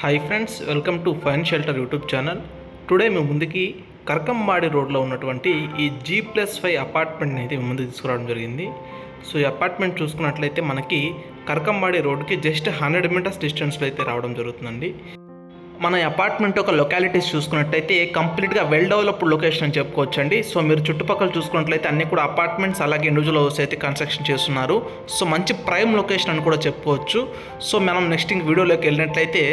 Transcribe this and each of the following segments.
Hi friends, welcome to fine shelter YouTube channel. Today మేము ముందుకి కరకంబాడి రోడ్లో ఉన్నటువంటి ఈ G+5 అపార్ట్మెంట్ని అయితే ముందుకు తీసుకురావడం జరిగింది. సో ఈ అపార్ట్మెంట్ చూసుకున్నట్లయితే మనకి కరకంబాడి రోడ్కి జస్ట్ 100 మీటర్స్ డిస్టెన్స్లో అయితే రావడం జరుగుతుందండి. మన అపార్ట్మెంట్ ఒక లొకాలిటీస్ చూసుకున్నట్లయితే కంప్లీట్గా వెల్ డెవలప్డ్ లొకేషన్ అని చెప్పుకోవచ్చండి. సో మీరు చుట్టుపక్కల చూసుకున్నట్లయితే అన్ని కూడా అపార్ట్మెంట్స్ అలాగే ఇండివిజువల్ హౌస్ అయితే కన్స్ట్రక్షన్ చేస్తున్నారు. సో మంచి ప్రైమ్ లొకేషన్ అని కూడా చెప్పుకోవచ్చు. సో మనం నెక్స్ట్ వీడియోలోకి వెళ్ళినట్లయితే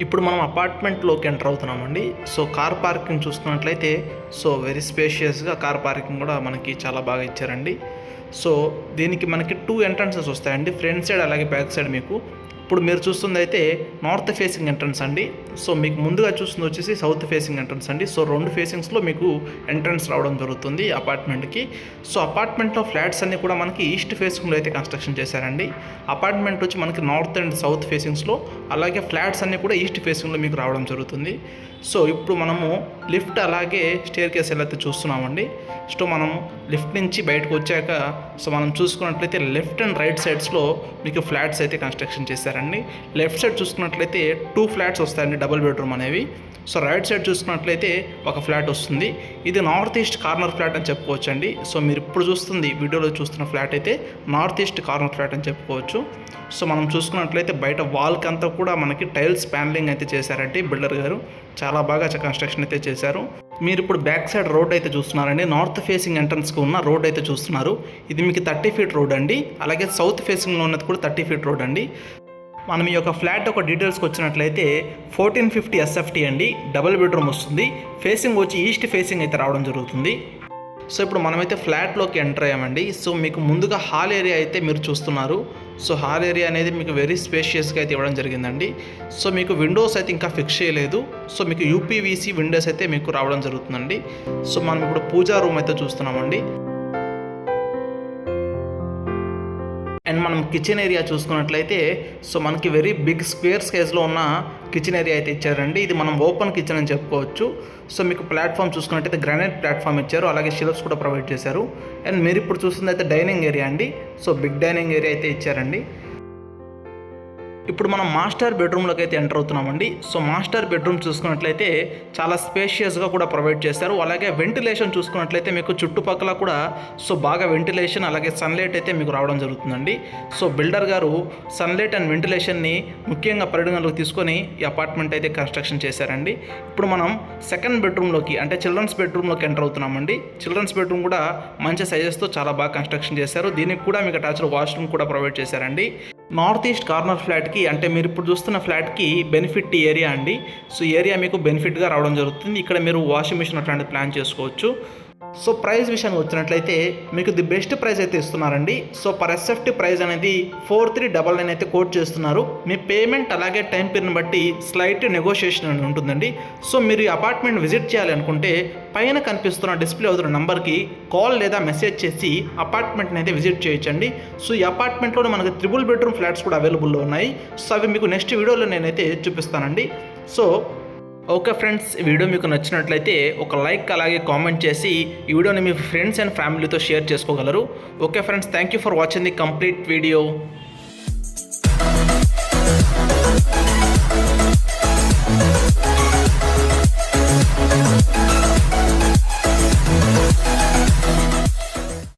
ఇప్పుడు మనం అపార్ట్మెంట్లోకి ఎంటర్ అవుతున్నామండి. సో కార్ పార్కింగ్ చూసుకున్నట్లయితే వెరీ స్పేషియస్గా కార్ పార్కింగ్ కూడా మనకి చాలా బాగా ఇచ్చారండి. సో దీనికి మనకి 2 ఎంట్రన్సెస్ వస్తాయండి, ఫ్రంట్ సైడ్ అలాగే బ్యాక్ సైడ్. మీకు ఇప్పుడు మీరు చూస్తుంది అయితే నార్త్ ఫేసింగ్ ఎంట్రన్స్ అండి. సో మీకు ముందుగా చూస్తుంది వచ్చేసి సౌత్ ఫేసింగ్ ఎంట్రన్స్ అండి. సో 2 ఫేసింగ్స్లో మీకు ఎంట్రన్స్ రావడం జరుగుతుంది అపార్ట్మెంట్కి. సో అపార్ట్మెంట్లో ఫ్లాట్స్ అన్నీ కూడా మనకి ఈస్ట్ ఫేసింగ్లో అయితే కన్స్ట్రక్షన్ చేశారండి. అపార్ట్మెంట్ వచ్చి మనకి నార్త్ అండ్ సౌత్ ఫేసింగ్స్లో, అలాగే ఫ్లాట్స్ అన్నీ కూడా ఈస్ట్ ఫేసింగ్లో మీకు రావడం జరుగుతుంది. సో ఇప్పుడు మనము లిఫ్ట్ అలాగే స్టేర్ కేస్ ఎలా అయితే చూస్తున్నామండి. సో మనం లిఫ్ట్ నుంచి బయటకు వచ్చాక మనం చూసుకున్నట్లయితే లెఫ్ట్ అండ్ రైట్ సైడ్స్లో మీకు ఫ్లాట్స్ అయితే కన్స్ట్రక్షన్ చేశారండి. లెఫ్ట్ సైడ్ చూసుకున్నట్లయితే 2 ఫ్లాట్స్ వస్తాయండి, డబుల్ బెడ్రూమ్ అనేవి. సో రైట్ సైడ్ చూసుకున్నట్లయితే ఒక ఫ్లాట్ వస్తుంది. ఇది నార్త్ ఈస్ట్ కార్నర్ ఫ్లాట్ అని చెప్పుకోవచ్చండి. సో మీరు ఇప్పుడు చూస్తుంది వీడియోలో చూస్తున్న ఫ్లాట్ అయితే నార్త్ ఈస్ట్ కార్నర్ ఫ్లాట్ అని చెప్పుకోవచ్చు. సో మనం చూసుకున్నట్లయితే బయట వాల్కి అంతా కూడా మనకి టైల్స్ ప్యానలింగ్ అయితే చేశారండి బిల్డర్ గారు. చాలా బాగా కన్స్ట్రక్షన్ అయితే చేశారు. మీరు ఇప్పుడు బ్యాక్ సైడ్ రోడ్ అయితే చూస్తున్నారండి. నార్త్ ఫేసింగ్ ఎంట్రన్స్కి ఉన్న రోడ్ అయితే చూస్తున్నారు. ఇది మీకు 30 ఫీట్ రోడ్ అండి. అలాగే సౌత్ ఫేసింగ్లో ఉన్నది కూడా 30 ఫీట్ రోడ్ అండి. మనం ఈ యొక్క ఫ్లాట్ ఒక డీటెయిల్స్కి వచ్చినట్లయితే 1450 SFT అండి, డబుల్ బెడ్రూమ్ వస్తుంది. ఫేసింగ్ వచ్చి ఈస్ట్ ఫేసింగ్ అయితే రావడం జరుగుతుంది. సో ఇప్పుడు మనమైతే ఫ్లాట్లోకి ఎంటర్ అయ్యామండి. సో మీకు ముందుగా హాల్ ఏరియా అయితే మీరు చూస్తున్నారు. సో హాల్ ఏరియా అనేది మీకు వెరీ స్పేషియస్గా అయితే ఇవ్వడం జరిగిందండి. సో మీకు విండోస్ అయితే ఇంకా ఫిక్స్ చేయలేదు. సో మీకు UPVC విండోస్ అయితే మీకు రావడం జరుగుతుందండి. సో మనం ఇప్పుడు పూజా రూమ్ అయితే చూస్తున్నామండి. అండ్ మనం కిచెన్ ఏరియా చూసుకున్నట్లయితే మనకి వెరీ బిగ్ స్క్వేర్ సైజ్లో ఉన్న కిచెన్ ఏరియా అయితే ఇచ్చారండి. ఇది మనం ఓపెన్ కిచెన్ అని చెప్పుకోవచ్చు. సో మీకు ప్లాట్ఫామ్ చూసుకున్నట్టయితే గ్రానైట్ ప్లాట్ఫామ్ ఇచ్చారు, అలాగే షెల్ఫ్స్ కూడా ప్రొవైడ్ చేశారు. అండ్ మీరు ఇప్పుడు చూస్తుంది అయితే డైనింగ్ ఏరియా అండి. సో బిగ్ డైనింగ్ ఏరియా అయితే ఇచ్చారండి. ఇప్పుడు మనం మాస్టర్ బెడ్రూమ్లోకి అయితే ఎంటర్ అవుతున్నామండి. సో మాస్టర్ బెడ్రూమ్ చూసుకున్నట్లయితే చాలా స్పేషియస్గా కూడా ప్రొవైడ్ చేశారు. అలాగే వెంటిలేషన్ చూసుకున్నట్లయితే మీకు చుట్టుపక్కల కూడా బాగా వెంటిలేషన్ అలాగే సన్లైట్ అయితే మీకు రావడం జరుగుతుందండి. సో బిల్డర్ గారు సన్లైట్ అండ్ వెంటిలేషన్ని ముఖ్యంగా పరిగణలోకి తీసుకొని ఈ అపార్ట్మెంట్ అయితే కన్స్ట్రక్షన్ చేశారండి. ఇప్పుడు మనం సెకండ్ బెడ్రూమ్లోకి అంటే చిల్డ్రన్స్ బెడ్రూమ్లోకి ఎంటర్ అవుతున్నామండి. చిల్డ్రన్స్ బెడ్రూమ్ కూడా మంచి సైజెస్తో చాలా బాగా కన్స్ట్రక్షన్ చేశారు. దీనికి కూడా మీకు అటాచ్డ్ వాష్రూమ్ కూడా ప్రొవైడ్ చేశారండి. నార్త్ ఈస్ట్ కార్నర్ ఫ్లాట్కి అంటే మీరు ఇప్పుడు చూస్తున్న ఫ్లాట్కి బెనిఫిట్ ఏరియా అండి. సో ఏరియా మీకు బెనిఫిట్గా రావడం జరుగుతుంది. ఇక్కడ మీరు వాషింగ్ మిషన్ అట్లాంటిది ప్లాన్ చేసుకోవచ్చు. సో ప్రైస్ విషయానికి వచ్చినట్లయితే మీకు ది బెస్ట్ ప్రైస్ అయితే ఇస్తున్నారండి. సో పర్ SFT ప్రైస్ అనేది 4399 అయితే కోట్ చేస్తున్నారు. మీ పేమెంట్ అలాగే టైం పీరియడ్ని బట్టి స్లైట్ నెగోషియేషన్ అని ఉంటుందండి. సో మీరు ఈ అపార్ట్మెంట్ విజిట్ చేయాలి అనుకుంటే పైన కనిపిస్తున్న డిస్ప్లే అవుతున్న నెంబర్కి కాల్ లేదా మెసేజ్ చేసి అపార్ట్మెంట్ని అయితే విజిట్ చేయొచ్చండి. సో ఈ అపార్ట్మెంట్లో మనకి 3 బెడ్రూమ్ ఫ్లాట్స్ కూడా అవైలబుల్లో ఉన్నాయి. సో అవి మీకు నెక్స్ట్ వీడియోలో నేనైతే చూపిస్తానండి. సో ఓకే ఫ్రెండ్స్, ఈ వీడియో మీకు నచ్చినట్లయితే ఒక లైక్ అలాగే కామెంట్ చేసి ఈ వీడియోని మీ ఫ్రెండ్స్ అండ్ ఫ్యామిలీతో షేర్ చేసుకోగలరు. Okay friends, thank you for watching the complete video.